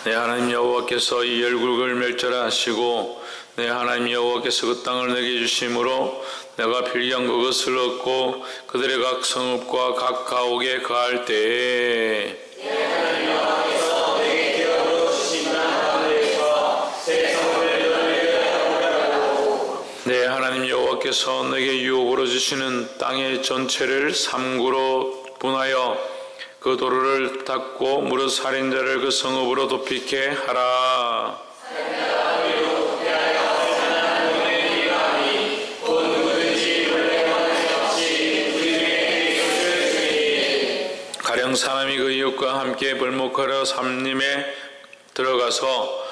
내 하나님 여호와께서 이 열국을 멸절하시고 내 하나님 여호와께서 그 땅을 내게 주심으로 내가 필요한 그것을 얻고 그들의 각 성읍과 각 가옥에 거할 때에 내 하나님 여호와께서 내게 기업으로 주신 땅 가운데에서 새 성읍을 너희에게 하고 내 하나님 여호와께서 내게 유업으로 주시는 땅의 전체를 삼구로 분하여 그 도로를 닦고 무릇 살인자를 그 성읍으로 도피케 하라. 가령 사람이 그 이웃과 함께 벌목하려 삼림에 들어가서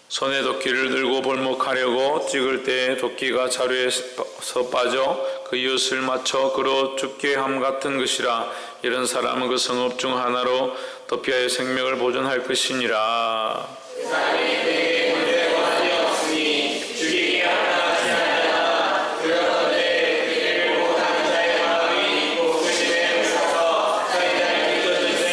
손에 도끼를 들고 벌목하려고 찍을 때에 도끼가 자루에서 빠져 그 이웃을 맞춰 그로 죽게 함 같은 것이라. 이런 사람은 그 성읍 중 하나로 도피하여 생명을 보존할 것이니라. 그 사람이 그에게 본래 원한이 없으니 죽이게 하지 아니하나. 그러건대 그를 보고 다른 자의 마음이 있고 그 집에 사서 살인자를 믿어주되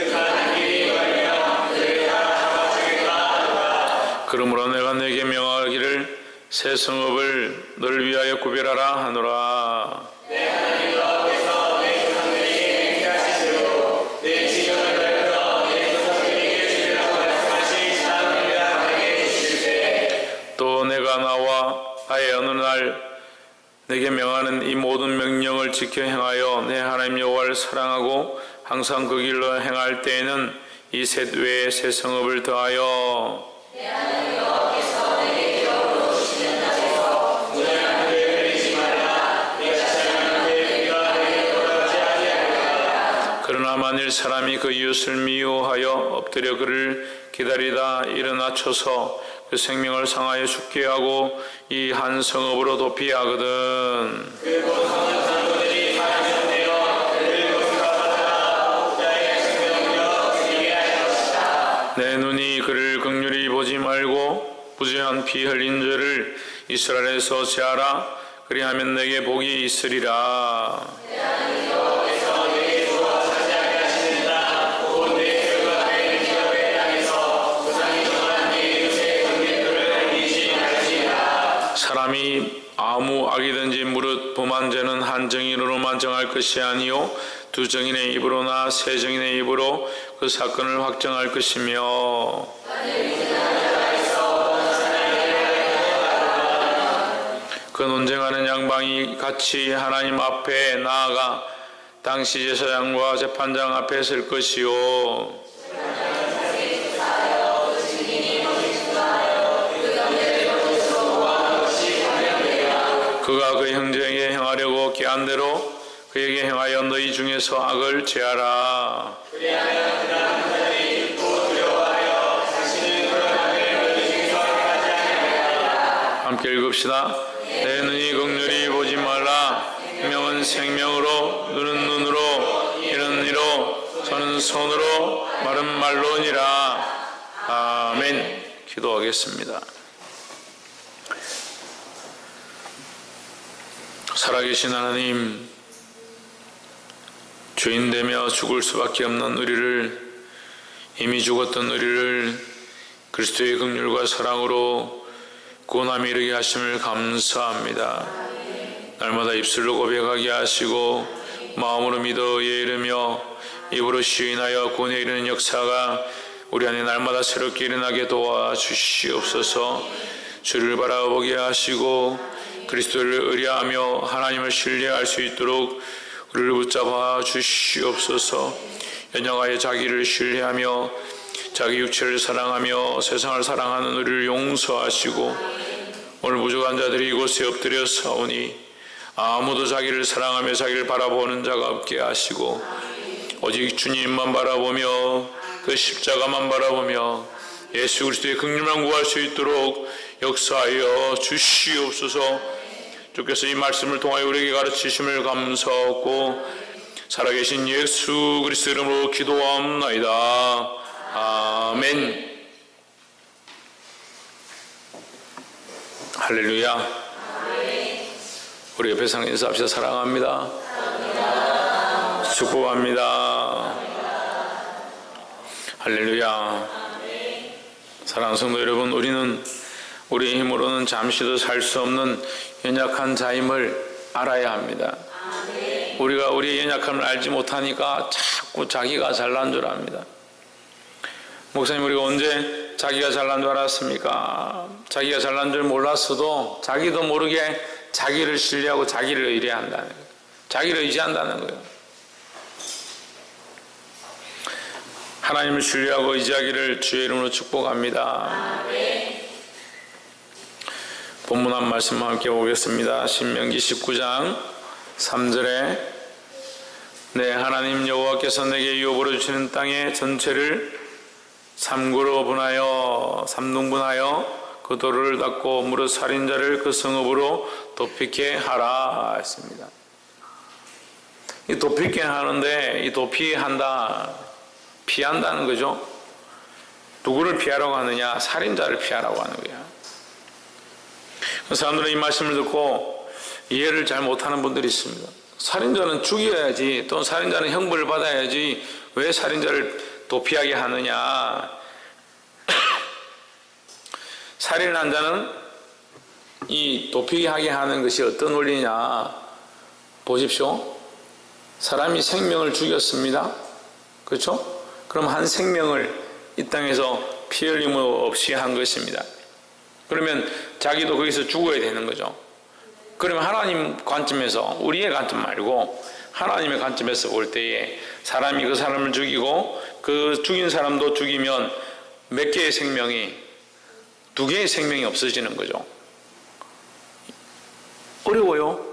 그 가는 길이 멀면 그를 따라 잡아 죽일까 하노라. 그러므로 내가 내게 명하기를 새 성읍을 너를 위하여 구별하라 하노라. 내 하나님 여호와께서 내 조상들에게 맹세하신 대로 내 지경을 넓혀 내 조상들에게 주리라고 말씀하신 땅을 내게 주실 때 또 내가 나와 나의 어느 날 내게 명하는 이 모든 명령을 지켜 행하여 내 하나님 여호와를 사랑하고 항상 그 길로 행할 때에는 이 셋 외에 새 성읍을 더하여 내 하나님 여호와께서 내게 기업으로 주시는 땅에서 무죄한 그를 버리지 말라. 내가 사랑하는 그가 내게 돌아가지 아니하리라. 그러나 만일 사람이 그 이웃을 미워하여 엎드려 그를 기다리다 일어나 쳐서 그 생명을 상하여 죽게 하고 이 한 성읍으로 도피하거든 그곳 성읍 상도들이 사람이되어 그를 공격하다가 목자의 생명으로 죽이게 할 것이다. 내 눈이 그를 긍휼히 보지 말고 무죄한 피 흘린 죄를 이스라엘에서 제하라. 그리하면 내게 복이 있으리라. 내 하나님 여호와께서 내게 주어 차지하게 하시는 땅 곧 내 뼈가 되는 기업의 땅에서 조상이 정한 내 이웃의 경계도를 남기지 말지니라. 사람이 아무 악이든지 무릇 범한 죄는 한 증인으로만 정할 것이 아니요 두 증인의 입으로나 세 증인의 입으로 그 사건을 확정할 것이며 그 논쟁하는 양방이 같이 하나님 앞에 나아가 당시 제사장과 재판장 앞에 설 것이요 그가 그 형제에게 행하려고 계한 대로 그에게 행하여 너희 중에서 악을 제하라. 그리하면 그다음 그들이 듣고 두려워하여 다시는 그런 악을 너희 중에서 행하지 아니하리라. 함께 읽읍시다. 내 눈이 긍휼히 보지 말라. 생명은 생명으로 눈은 눈으로 이는 이로 손은 손으로 말은 말로니라. 아멘. 기도하겠습니다. 살아계신 하나님, 죄인되며 죽을 수밖에 없는 우리를, 이미 죽었던 우리를 그리스도의 긍휼과 사랑으로 구원함에 이르게 하심을 감사합니다. 날마다 입술로 고백하게 하시고 마음으로 믿어 의에 이르며 입으로 시인하여 구원에 이르는 역사가 우리 안에 날마다 새롭게 일어나게 도와주시옵소서. 주를 바라보게 하시고 그리스도를 의뢰하며 하나님을 신뢰할 수 있도록 우리를 붙잡아 주시옵소서. 연약하여 자기를 신뢰하며 자기 육체를 사랑하며 세상을 사랑하는 우리를 용서하시고 오늘 부족한 자들이 이곳에 엎드려 사오니 아무도 자기를 사랑하며 자기를 바라보는 자가 없게 하시고 오직 주님만 바라보며 그 십자가만 바라보며 예수 그리스도의 긍휼만 구할 수 있도록 역사하여 주시옵소서. 주께서 이 말씀을 통하여 우리에게 가르치심을 감사하고 살아계신 예수 그리스도 이름으로 기도하옵나이다. 아멘. 할렐루야. 우리 옆에 상 인사합시다. 사랑합니다. 축복합니다. 할렐루야. 사랑하는 성도 여러분, 우리는 우리 힘으로는 잠시도 살 수 없는 연약한 자임을 알아야 합니다. 우리가 우리의 연약함을 알지 못하니까 자꾸 자기가 잘난 줄 압니다. 목사님, 우리가 언제 자기가 잘난 줄 알았습니까? 자기가 잘난 줄 몰랐어도 자기도 모르게 자기를 신뢰하고 자기를 의뢰한다는 거예요. 자기를 의지한다는 거예요. 하나님을 신뢰하고 의지하기를 주의 이름으로 축복합니다. 본문 한 말씀 함께 보겠습니다. 신명기 19장 3절에 네, 하나님 여호와께서 내게 유업으로 주시는 땅의 전체를 삼구로 분하여 삼등분하여 그 도로를 닦고 무릇 살인자를 그 성읍으로 도피케 하라 했습니다. 이 도피케 하는데 이 도피한다, 피한다는 거죠. 누구를 피하라고 하느냐? 살인자를 피하라고 하는 거야. 사람들은 이 말씀을 듣고 이해를 잘 못하는 분들이 있습니다. 살인자는 죽여야지, 또는 살인자는 형벌을 받아야지 왜 살인자를 도피하게 하느냐? 살인한 자는 이 도피하게 하게 하는 것이 어떤 원리냐? 보십시오. 사람이 생명을 죽였습니다. 그렇죠? 그럼 한 생명을 이 땅에서 피 흘림 없이 한 것입니다. 그러면 자기도 거기서 죽어야 되는 거죠. 그러면 하나님 관점에서, 우리의 관점 말고 하나님의 관점에서 볼 때에 사람이 그 사람을 죽이고 그 죽인 사람도 죽이면 몇 개의 생명이, 두 개의 생명이 없어지는 거죠. 어려워요?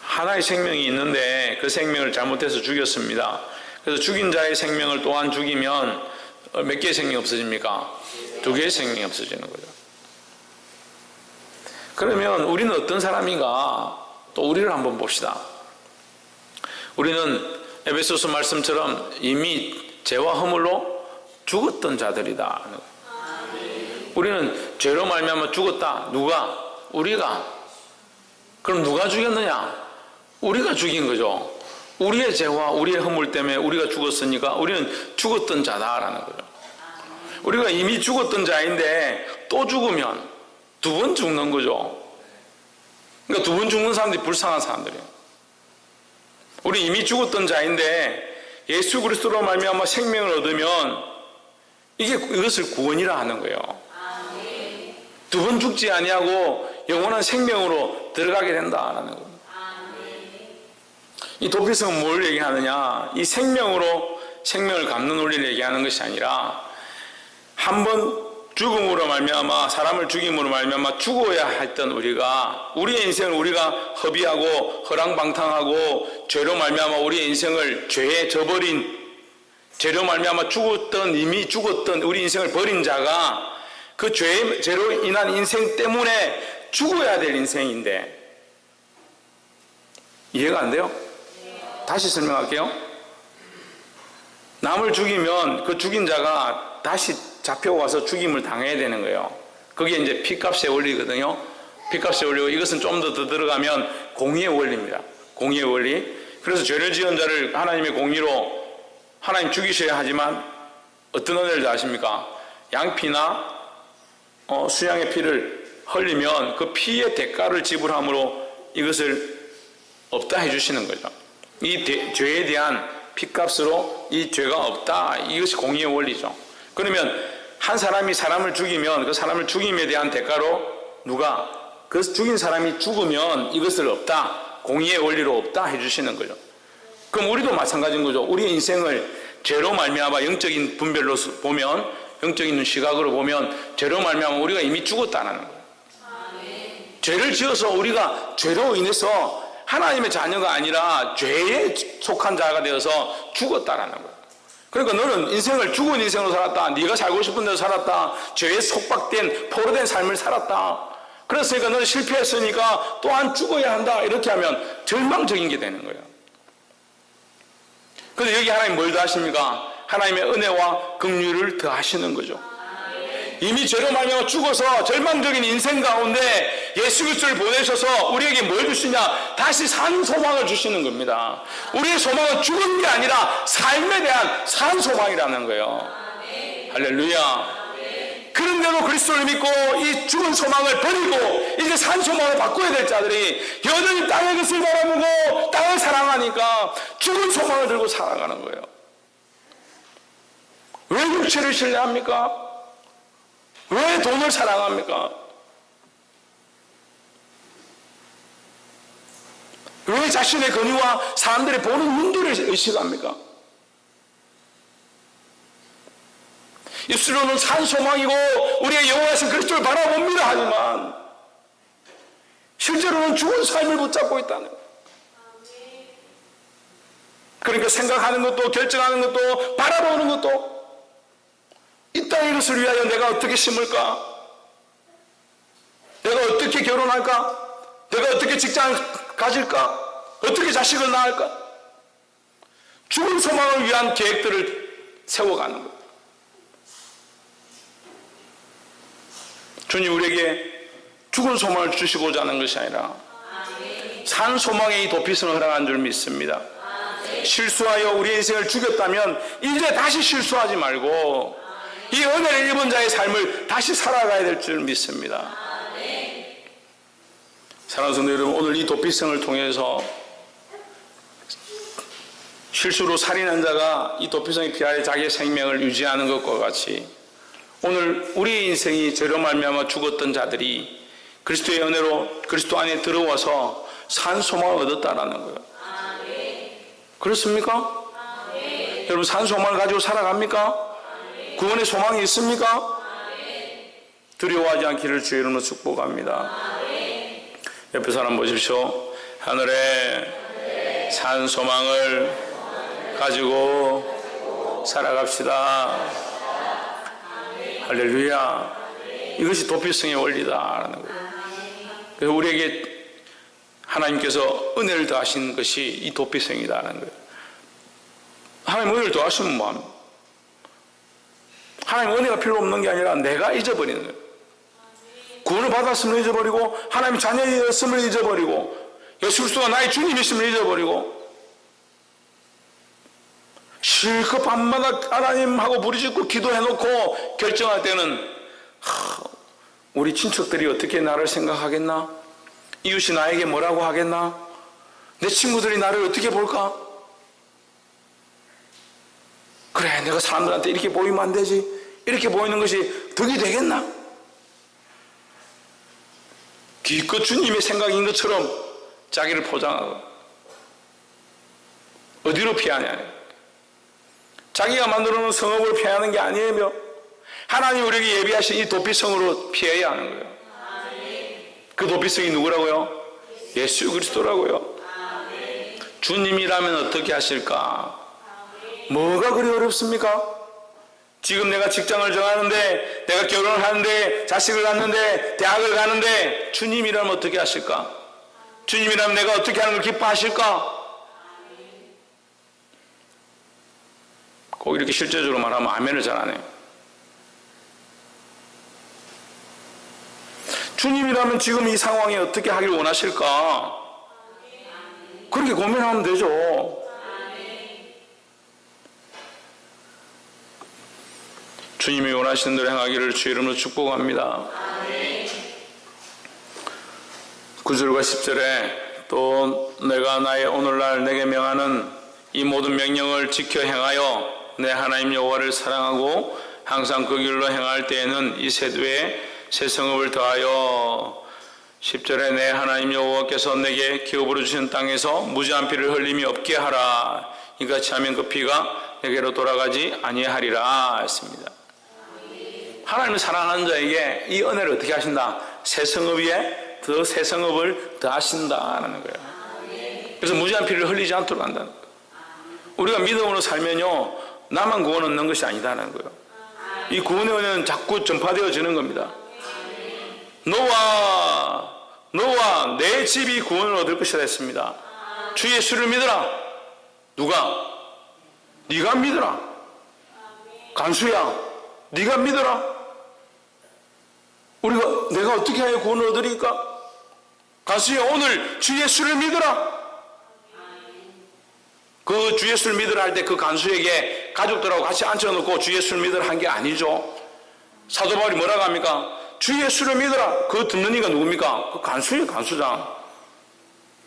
하나의 생명이 있는데 그 생명을 잘못해서 죽였습니다. 그래서 죽인 자의 생명을 또한 죽이면 몇 개의 생명이 없어집니까? 두 개의 생명이 없어지는 거죠. 그러면 우리는 어떤 사람인가? 또 우리를 한번 봅시다. 우리는 에베소서 말씀처럼 이미 죄와 허물로 죽었던 자들이다. 우리는 죄로 말미암아 죽었다. 누가? 우리가. 그럼 누가 죽였느냐? 우리가 죽인 거죠. 우리의 죄와 우리의 허물 때문에 우리가 죽었으니까 우리는 죽었던 자다라는 거죠. 우리가 이미 죽었던 자인데 또 죽으면 두 번 죽는 거죠. 그러니까 두 번 죽는 사람들이 불쌍한 사람들이에요. 우리 이미 죽었던 자인데 예수 그리스도로 말미암아 생명을 얻으면 이것을 구원이라 하는 거예요. 두 번 죽지 아니하고 영원한 생명으로 들어가게 된다라는 겁니다. 이 도피성은 뭘 얘기하느냐? 이 생명으로 생명을 갚는 원리를 얘기하는 것이 아니라 한 번 죽음으로 말미암아, 사람을 죽임으로 말미암아 죽어야 했던 우리가, 우리의 인생을 우리가 허비하고 허랑방탕하고 죄로 말미암아 우리의 인생을 죄에 져버린, 죄로 말미암아 죽었던, 이미 죽었던 우리 인생을 버린 자가 그 죄로 인한 인생 때문에 죽어야 될 인생인데 이해가 안 돼요? 다시 설명할게요. 남을 죽이면 그 죽인 자가 다시 잡혀와서 죽임을 당해야 되는 거예요. 그게 이제 피값의 원리거든요. 피값의 원리고, 이것은 좀 더 들어가면 공의의 원리입니다. 공의의 원리. 그래서 죄를 지은 자를 하나님의 공의로 하나님 죽이셔야 하지만 어떤 은혜를 아십니까? 양피나 수양의 피를 흘리면 그 피의 대가를 지불함으로 이것을 없다 해주시는 거죠. 이 죄에 대한 피값으로 이 죄가 없다. 이것이 공의의 원리죠. 그러면 한 사람이 사람을 죽이면 그 사람을 죽임에 대한 대가로 누가? 그 죽인 사람이 죽으면 이것을 없다. 공의의 원리로 없다 해주시는 거죠. 그럼 우리도 마찬가지인 거죠. 우리의 인생을 죄로 말미암아 영적인 분별로 보면, 영적인 시각으로 보면 죄로 말미암아 우리가 이미 죽었다는 거예요. 죄를 지어서 우리가 죄로 인해서 하나님의 자녀가 아니라 죄에 속한 자가 되어서 죽었다라는 거예요. 그러니까 너는 인생을 죽은 인생으로 살았다. 네가 살고 싶은 대로 살았다. 죄에 속박된 포로된 삶을 살았다. 그랬으니까 너는 실패했으니까 또한 죽어야 한다. 이렇게 하면 절망적인 게 되는 거예요. 그런데 여기 하나님 뭘 더하십니까? 하나님의 은혜와 긍휼을 더하시는 거죠. 이미 죄로 말미암아 죽어서 절망적인 인생 가운데 예수 그리스도를 보내셔서 우리에게 뭘 주시냐? 다시 산 소망을 주시는 겁니다. 우리의 소망은 죽은 게 아니라 삶에 대한 산 소망이라는 거예요. 할렐루야. 하나님께로 그리스도를 믿고 이 죽은 소망을 버리고 이제 산 소망을 바꿔야 될 자들이 여전히 땅의 것을 바라보고 땅을 사랑하니까 죽은 소망을 들고 살아가는 거예요. 왜 육체를 신뢰합니까? 왜 돈을 사랑합니까? 왜 자신의 권위와 사람들이 보는 눈들을 의식합니까? 입술로는 산 소망이고 우리의 영원하신 그리스도를 바라봅니다 하지만 실제로는 죽은 삶을 붙잡고 있다는 거예요. 그러니까 생각하는 것도 결정하는 것도 바라보는 것도 이 땅의 것을 위하여 내가 어떻게 심을까? 내가 어떻게 결혼할까? 내가 어떻게 직장을 가질까? 어떻게 자식을 낳을까? 죽은 소망을 위한 계획들을 세워가는 거예요. 주님 우리에게 죽은 소망을 주시고자 하는 것이 아니라 산 소망의 이 도피성을 허락한 줄 믿습니다. 실수하여 우리의 인생을 죽였다면 이제 다시 실수하지 말고 이 은혜를 입은 자의 삶을 다시 살아가야 될 줄 믿습니다. 사랑하는 성도 여러분, 오늘 이 도피성을 통해서 실수로 살인한 자가 이 도피성에 피하여 자기의 생명을 유지하는 것과 같이 오늘 우리의 인생이 죄로 말미암아 죽었던 자들이 그리스도의 은혜로 그리스도 안에 들어와서 산 소망을 얻었다라는 거예요. 그렇습니까? 여러분 산 소망을 가지고 살아갑니까? 구원의 소망이 있습니까? 두려워하지 않기를 주의 이름으로 축복합니다. 옆에 사람 보십시오. 하늘에 산 소망을 가지고 살아갑시다. 할렐루야. 이것이 도피성의 원리다라는 거예요. 그래서 우리에게 하나님께서 은혜를 더하신 것이 이 도피성이다라는 거예요. 하나님 은혜를 더하시면 뭐합니까? 하나님 은혜가 필요 없는 게 아니라 내가 잊어버리는 거예요. 구원을 받았음을 잊어버리고 하나님 자녀였음을 잊어버리고 예수 그리스도가 나의 주님이심을 잊어버리고 실컷 밤마다 하나님하고 부르짖고 기도해놓고 결정할 때는 우리 친척들이 어떻게 나를 생각하겠나? 이웃이 나에게 뭐라고 하겠나? 내 친구들이 나를 어떻게 볼까? 그래 내가 사람들한테 이렇게 보이면 안 되지. 이렇게 보이는 것이 덕이 되겠나? 기껏 주님의 생각인 것처럼 자기를 포장하고 어디로 피하냐? 자기가 만들어 놓은 성읍을 피하는 게 아니에요. 하나님 우리에게 예비하신 이 도피성으로 피해야 하는 거예요. 그 도피성이 누구라고요? 예수 그리스도라고요. 주님이라면 어떻게 하실까? 뭐가 그리 어렵습니까? 지금 내가 직장을 정하는데 내가 결혼을 하는데 자식을 낳는데 대학을 가는데 주님이라면 어떻게 하실까? 주님이라면 내가 어떻게 하는 걸 기뻐하실까? 꼭 이렇게 실제적으로 말하면 아멘을 잘 안 해요. 주님이라면 지금 이 상황에 어떻게 하길 원하실까? 그렇게 고민하면 되죠. 주님이 원하시는 대로 행하기를 주의 이름으로 축복합니다. 9절과 10절에 또 내가 나의 오늘날 내게 명하는 이 모든 명령을 지켜 행하여 내 하나님 여호와를 사랑하고 항상 그 길로 행할 때에는 이 세대에 새 성읍을 더하여 10절에 내 하나님 여호와께서 내게 기업으로 주신 땅에서 무지한 피를 흘림이 없게 하라. 이같이 하면 그 피가 내게로 돌아가지 아니하리라 했습니다. 하나님을 사랑하는 자에게 이 은혜를 어떻게 하신다? 새 성읍 위에 더 새 성읍을 더하신다는 거예요. 그래서 무지한 피를 흘리지 않도록 한다는 거예요. 우리가 믿음으로 살면요 나만 구원 얻는 것이 아니다는 거예요. 이 구원의 은혜는 자꾸 전파되어지는 겁니다. 너와 내 집이 구원을 얻을 것이라 했습니다. 주 예수를 믿으라. 누가? 네가 믿으라. 간수야 네가 믿어라. 내가 어떻게 하여 구원을 얻으리까? 간수야 오늘 주 예수를 믿어라. 그 주 예수를 믿으라 할 때 그 간수에게 가족들하고 같이 앉혀놓고 주 예수를 믿으라 한 게 아니죠. 사도 바울이 뭐라고 합니까? 주 예수를 믿어라. 그거 듣는 이가 누굽니까? 그 간수예요, 간수장.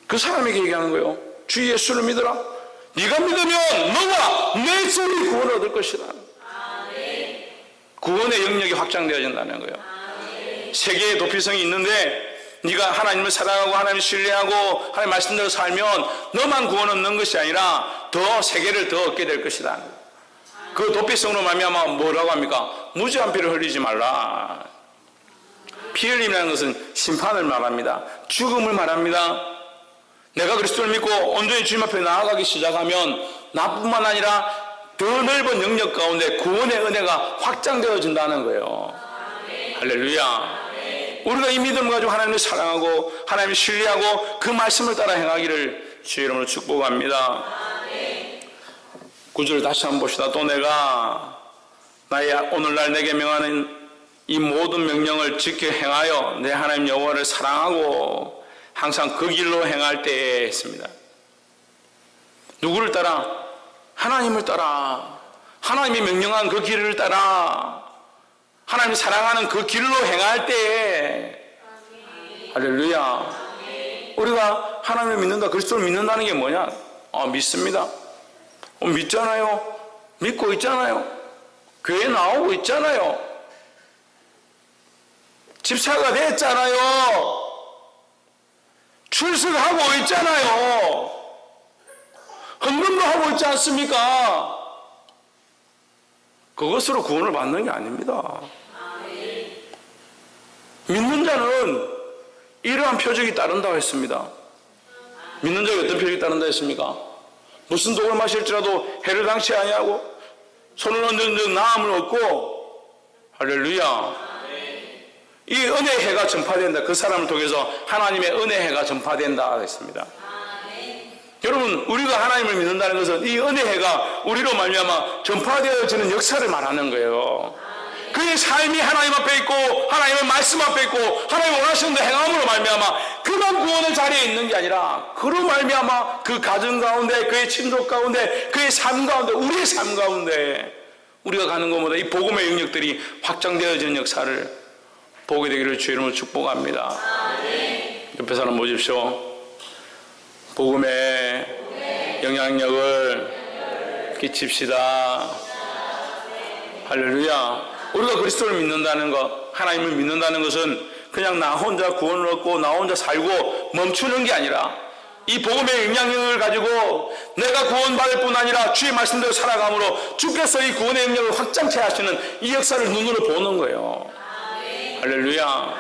그 사람에게 얘기하는 거예요. 주 예수를 믿어라. 네가 믿으면 너와 내 집이 구원을 얻을 것이다. 구원의 영역이 확장되어진다는 거예요. 세계의 도피성이 있는데 네가 하나님을 사랑하고 하나님을 신뢰하고 하나님 말씀대로 살면 너만 구원 얻는 것이 아니라 더 세계를 더 얻게 될 것이다. 그 도피성으로 말미암아 뭐라고 합니까? 무지한 피를 흘리지 말라. 피 흘림이라는 것은 심판을 말합니다. 죽음을 말합니다. 내가 그리스도를 믿고 온전히 주님 앞에 나아가기 시작하면 나뿐만 아니라 더 넓은 영역 가운데 구원의 은혜가 확장되어진다는 거예요. 할렐루야. 우리가 이 믿음을 가지고 하나님을 사랑하고 하나님을 신뢰하고 그 말씀을 따라 행하기를 주의 이름으로 축복합니다. 9절 다시 한번 봅시다. 또 내가 나의 오늘날 내게 명하는 이 모든 명령을 지켜 행하여 내 하나님 여호와를 사랑하고 항상 그 길로 행할 때에 했습니다. 누구를 따라? 하나님을 따라. 하나님이 명령한 그 길을 따라 하나님이 사랑하는 그 길로 행할 때에 할렐루야. 우리가 하나님을 믿는다, 그리스도를 믿는다는 게 뭐냐? 믿습니다. 믿잖아요. 믿고 있잖아요. 교회 나오고 있잖아요. 집사가 됐잖아요. 출석하고 있잖아요. 헌금도 하고 있지 않습니까? 그것으로 구원을 받는 게 아닙니다. 믿는 자는 이러한 표적이 따른다고 했습니다. 믿는 자가 어떤 표적이 따른다 했습니까? 무슨 독을 마실지라도 해를 당치 아니하고 손을 얹은 적 나음을 얻고 할렐루야. 이 은혜의 해가 전파된다. 그 사람을 통해서 하나님의 은혜의 해가 전파된다 했습니다. 여러분, 우리가 하나님을 믿는다는 것은 이 은혜의 해가 우리로 말미암아 전파되어지는 역사를 말하는 거예요. 그의 삶이 하나님 앞에 있고 하나님의 말씀 앞에 있고 하나님 원하시는 데 행함으로 말미암아 그만 구원의 자리에 있는 게 아니라 그로 말미암아 그 가정 가운데 그의 친족 가운데 그의 삶 가운데 우리의 삶 가운데 우리가 가는 것보다 이 복음의 영역들이 확장되어지는 역사를 보게 되기를 주의 이름으로 축복합니다. 옆에 사람 보십시오. 복음의 영향력을 끼칩시다. 할렐루야. 우리가 그리스도를 믿는다는 것, 하나님을 믿는다는 것은 그냥 나 혼자 구원을 얻고 나 혼자 살고 멈추는 게 아니라 이 복음의 영향력을 가지고 내가 구원받을 뿐 아니라 주의 말씀대로 살아감으로 주께서 이 구원의 영향력을 확장케 하시는 이 역사를 눈으로 보는 거예요. 할렐루야.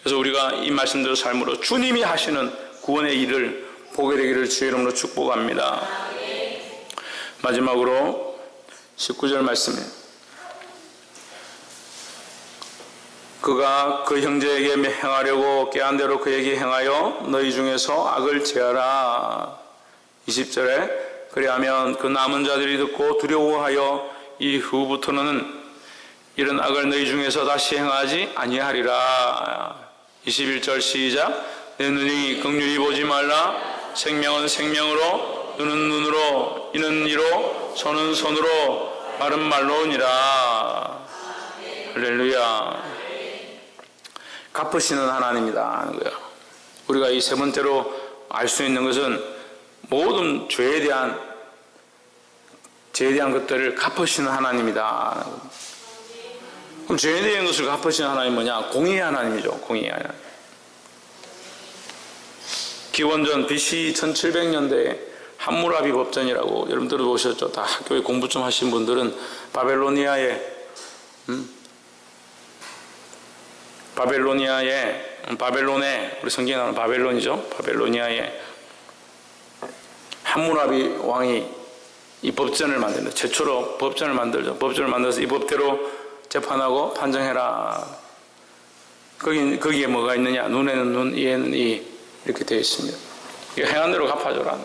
그래서 우리가 이 말씀대로 삶으로 주님이 하시는 구원의 일을 보게 되기를 주의 이름으로 축복합니다. 마지막으로 19절 말씀이에요. 그가 그 형제에게 행하려고 깨한 대로 그에게 행하여 너희 중에서 악을 제하라. 20절에 그리하면 그 남은 자들이 듣고 두려워하여 이후부터는 이런 악을 너희 중에서 다시 행하지 아니하리라. 21절 시작. 내 눈이 긍휼히 보지 말라. 생명은 생명으로 눈은 눈으로 이는 이로 손은 손으로 말은 말로니라. 할렐루야. 갚으시는 하나님이다 하는 거예요. 우리가 이 세 번째로 알 수 있는 것은 모든 죄에 대한 것들을 갚으시는 하나님이다. 그럼 죄에 대한 것을 갚으시는 하나님 뭐냐? 공의의 하나님이죠. 공의의 하나님. 기원전 BC 1700년대에 함무라비 법전이라고 여러분 들어보셨죠? 다 학교에 공부 좀 하신 분들은 바벨론에 우리 성경에 나오는 바벨론이죠. 바벨로니아에 함무라비 왕이 이 법전을 만듭니다. 최초로 법전을 만들죠. 법전을 만들어서 이 법대로 재판하고 판정해라. 거기에 뭐가 있느냐? 눈에는 눈, 이에는 이 이렇게 되어 있습니다. 행한 대로 갚아줘라.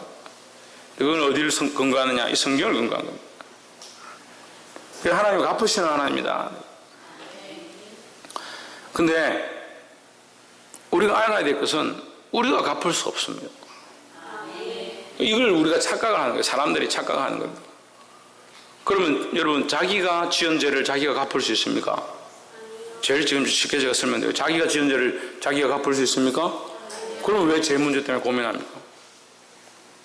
이건 어디를 근거하느냐? 이 성경을 근거한 겁니다. 하나님이 갚으시는 하나님이다. 근데 우리가 알아야 될 것은 우리가 갚을 수 없습니다. 이걸 우리가 착각을 하는 거예요. 사람들이 착각하는 겁니다. 그러면 여러분, 자기가 지은 죄를 자기가 갚을 수 있습니까? 제일 지금 쉽게 제가 설명드려요. 자기가 지은 죄를 자기가 갚을 수 있습니까? 그럼 왜 죄 문제 때문에 고민합니까?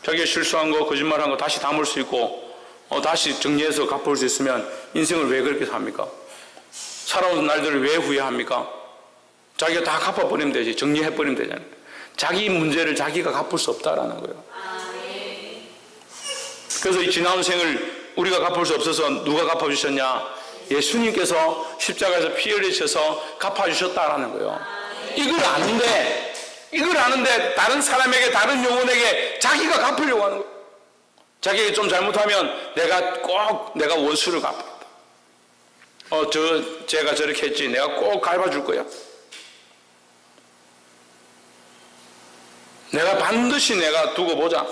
자기가 실수한 거, 거짓말한 거 다시 담을 수 있고 다시 정리해서 갚을 수 있으면 인생을 왜 그렇게 삽니까? 살아온 날들을 왜 후회합니까? 자기가 다 갚아버리면 되지. 정리해버리면 되잖아요. 자기 문제를 자기가 갚을 수 없다라는 거예요. 그래서 이 지나온 생을 우리가 갚을 수 없어서 누가 갚아주셨냐? 예수님께서 십자가에서 피 흘리셔서 갚아주셨다라는 거예요. 이걸 아는데 다른 사람에게, 다른 영혼에게 자기가 갚으려고 하는 거예요. 자기가 좀 잘못하면 내가 원수를 갚았다. 제가 저렇게 했지. 내가 꼭 갚아줄 거야. 내가 반드시 두고 보자.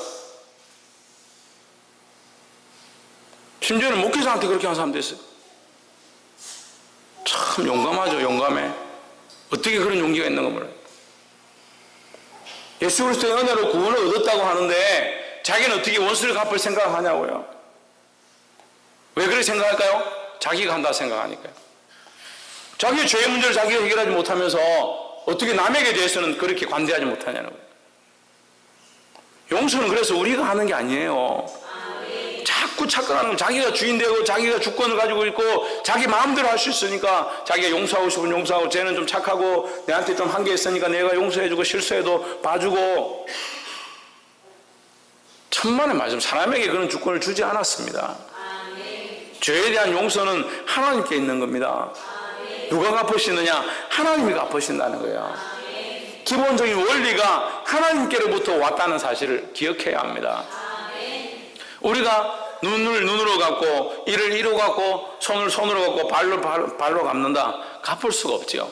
심지어는 목회자한테 그렇게 하는 사람도 있어요. 참 용감하죠. 용감해. 어떻게 그런 용기가 있는 거 몰라요. 예수 그리스도의 은혜로 구원을 얻었다고 하는데 자기는 어떻게 원수를 갚을 생각을 하냐고요. 왜 그렇게 생각할까요? 자기가 한다 생각하니까요. 자기의 죄의 문제를 자기가 해결하지 못하면서 어떻게 남에게 대해서는 그렇게 관대하지 못하냐는 거예요. 용서는 그래서 우리가 하는 게 아니에요. 자꾸 착각하는 건 자기가 주인 되고 자기가 주권을 가지고 있고 자기 마음대로 할 수 있으니까 자기가 용서하고 싶으면 용서하고, 쟤는 좀 착하고 내한테 좀 한계 있으니까 내가 용서해주고 실수해도 봐주고. 천만의 말씀, 사람에게 그런 주권을 주지 않았습니다. 죄에 대한 용서는 하나님께 있는 겁니다. 누가 갚으시느냐? 하나님이 갚으신다는 거예요. 기본적인 원리가 하나님께로부터 왔다는 사실을 기억해야 합니다. 우리가 눈을 눈으로 갚고 이를 이로 갚고 손을 손으로 갚고 발로 갚는다. 갚을 수가 없죠.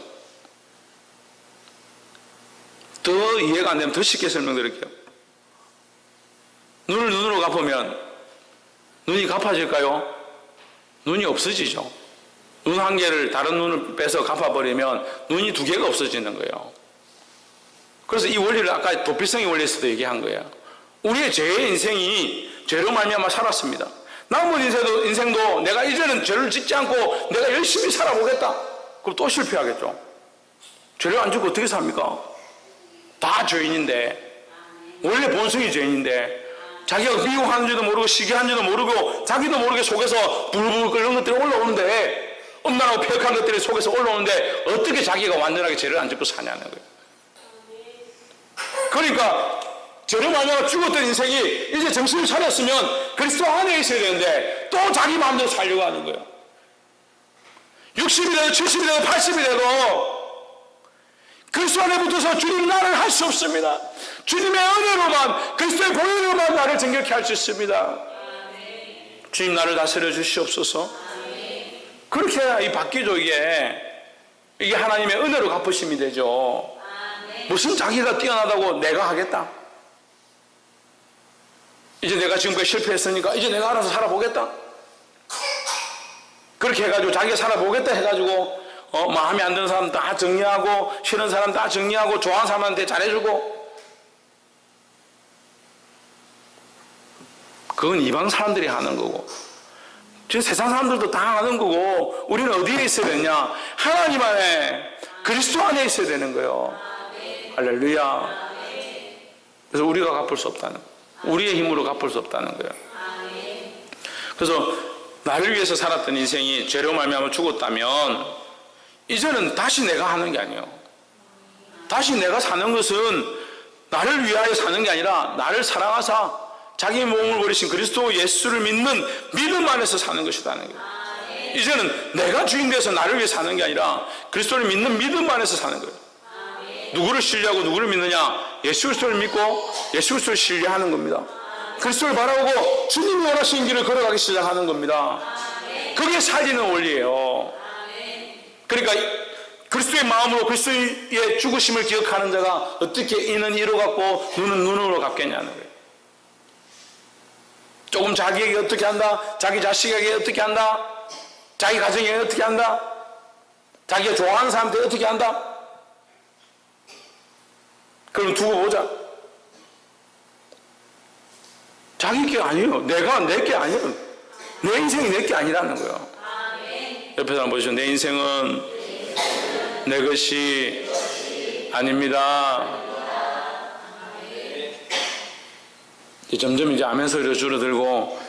더 이해가 안 되면 더 쉽게 설명드릴게요. 눈을 눈으로 갚으면 눈이 갚아질까요? 눈이 없어지죠. 눈 한 개를 다른 눈을 빼서 갚아버리면 눈이 두 개가 없어지는 거예요. 그래서 이 원리를 아까 도피성의 원리에서도 얘기한 거예요. 우리의 죄의 인생이 죄로 말미암아 살았습니다. 남은 인생도 내가 이제는 죄를 짓지 않고 내가 열심히 살아보겠다. 그럼 또 실패하겠죠. 죄를 안 짓고 어떻게 삽니까? 다 죄인인데, 원래 본성이 죄인인데, 자기가 미혹하는지도 모르고 시기하는지도 모르고 자기도 모르게 속에서 불불 끓는 것들이 올라오는데, 엄난하고 폐역한 것들이 속에서 올라오는데 어떻게 자기가 완전하게 죄를 안 짓고 사냐는 거예요. 그러니까 죄로 말미암아 죽었던 인생이 이제 정신을 차렸으면 그리스도 안에 있어야 되는데 또 자기 마음대로 살려고 하는 거예요. 60이 돼도 70이 돼도 80이 돼도 그리스도 안에 붙어서 주님 나를 할 수 없습니다. 주님의 은혜로만, 그리스도의 보혈로만 나를 정결케 할 수 있습니다. 주님 나를 다스려 주시옵소서. 그렇게 해야 이 바뀌죠. 이게 하나님의 은혜로 갚으심이 되죠. 무슨 자기가 뛰어나다고 내가 하겠다. 이제 내가 지금까지 실패했으니까 이제 내가 알아서 살아보겠다. 그렇게 해가지고 자기가 살아보겠다 해가지고 마음에 안 드는 사람 다 정리하고 싫은 사람 다 정리하고 좋아하는 사람한테 잘해주고. 그건 이방 사람들이 하는 거고 지금 세상 사람들도 다 하는 거고, 우리는 어디에 있어야 되냐? 하나님 안에, 그리스도 안에 있어야 되는 거예요. 할렐루야. 그래서 우리가 갚을 수 없다는 거예요. 우리의 힘으로 갚을 수 없다는 거예요. 그래서 나를 위해서 살았던 인생이 죄로 말미암아 죽었다면 이제는 다시 내가 하는 게 아니에요. 다시 내가 사는 것은 나를 위하여 사는 게 아니라 나를 사랑하사 자기 몸을 버리신 그리스도 예수를 믿는 믿음 안에서 사는 것이라는 거예요. 이제는 내가 주인 되어서 나를 위해 사는 게 아니라 그리스도를 믿는 믿음 안에서 사는 거예요. 누구를 신뢰하고 누구를 믿느냐? 예수 그리스도를 믿고 예수 그리스도를 신뢰하는 겁니다. 그리스도를 바라보고 주님이 원하시는 길을 걸어가기 시작하는 겁니다. 그게 살리는 원리예요. 그러니까 그리스도의 마음으로 그리스도의 죽으심을 기억하는 자가 어떻게 이는 이로 갚고 눈은 눈으로 갚겠냐는 거예요. 조금 자기에게 어떻게 한다? 자기 자식에게 어떻게 한다? 자기 가정에게 어떻게 한다? 자기가 좋아하는 사람한테 어떻게 한다? 그럼 두고 보자. 자기 게 아니에요. 내 게 아니에요. 내 인생이 내 게 아니라는 거예요. 옆에 사람 보시죠. 내 인생은 내 것이 아닙니다. 점점 이제 아멘 소리가 줄어들고,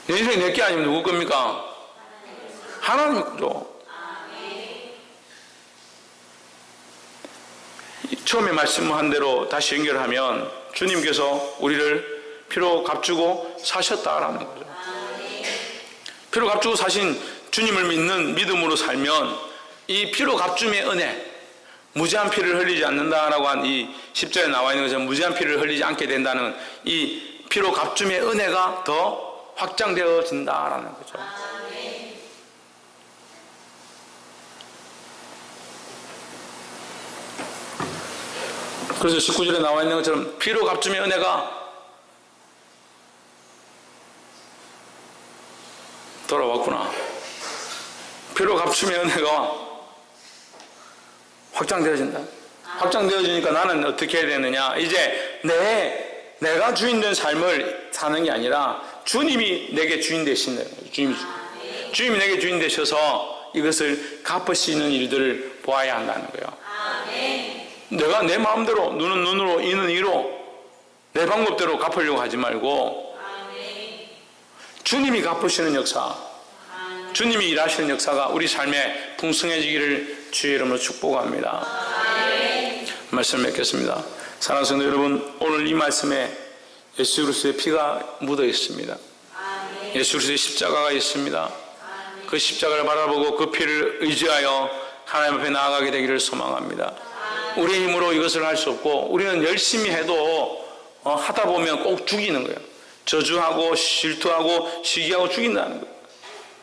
내 인생이 내 게 아니면 누구 겁니까? 하나님 거죠. 처음에 말씀한 대로 다시 연결하면 주님께서 우리를 피로 값주고 사셨다라는 거죠. 피로 값주고 사신 주님을 믿는 믿음으로 살면 이 피로 값줌의 은혜, 무지한 피를 흘리지 않는다라고 한 이 10절에 나와 있는 것처럼 무지한 피를 흘리지 않게 된다는 이 피로 값줌의 은혜가 더 확장되어진다라는 거죠. 그래서 19절에 나와 있는 것처럼 피로 값줌의 은혜가 돌아왔구나. 피로 값줌의 은혜가 확장되어진다. 확장되어지니까 나는 어떻게 해야 되느냐? 이제 내가 주인된 삶을 사는 게 아니라 주님이 내게 주인 되신 거예요. 주님이 내게 주인 되셔서 이것을 갚으시는 일들을 보아야 한다는 거예요. 내가 내 마음대로, 눈은 눈으로, 이는 이로 내 방법대로 갚으려고 하지 말고 주님이 갚으시는 역사, 주님이 일하시는 역사가 우리 삶에 풍성해지기를 주의 이름으로 축복합니다. 말씀 맺겠습니다. 사랑하는 성도 여러분, 오늘 이 말씀에 예수 그리스도의 피가 묻어 있습니다. 예수 그리스도의 십자가가 있습니다. 그 십자가를 바라보고 그 피를 의지하여 하나님 앞에 나아가게 되기를 소망합니다. 우리의 힘으로 이것을 할 수 없고 우리는 열심히 해도 하다 보면 꼭 죽이는 거예요. 저주하고 질투하고 시기하고 죽인다는 거예요.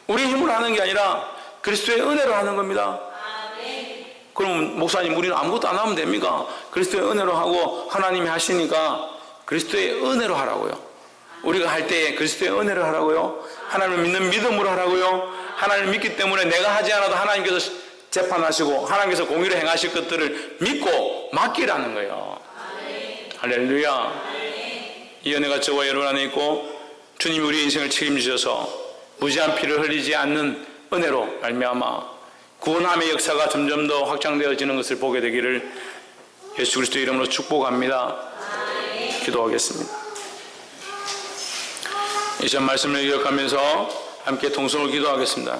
우리의 힘으로 하는 게 아니라 그리스도의 은혜로 하는 겁니다. 그럼 목사님 우리는 아무것도 안 하면 됩니까? 그리스도의 은혜로 하고 하나님이 하시니까 그리스도의 은혜로 하라고요. 우리가 할 때에 그리스도의 은혜로 하라고요. 하나님을 믿는 믿음으로 하라고요. 하나님을 믿기 때문에 내가 하지 않아도 하나님께서 재판하시고 하나님께서 공의를 행하실 것들을 믿고 맡기라는 거예요. 할렐루야. 이 은혜가 저와 여러분 안에 있고 주님이 우리 인생을 책임지셔서 무지한 피를 흘리지 않는 은혜로 말미암아 구원함의 역사가 점점 더 확장되어지는 것을 보게 되기를 예수 그리스도의 이름으로 축복합니다. 기도하겠습니다. 이 시간 말씀을 기억하면서 함께 통성으로 기도하겠습니다.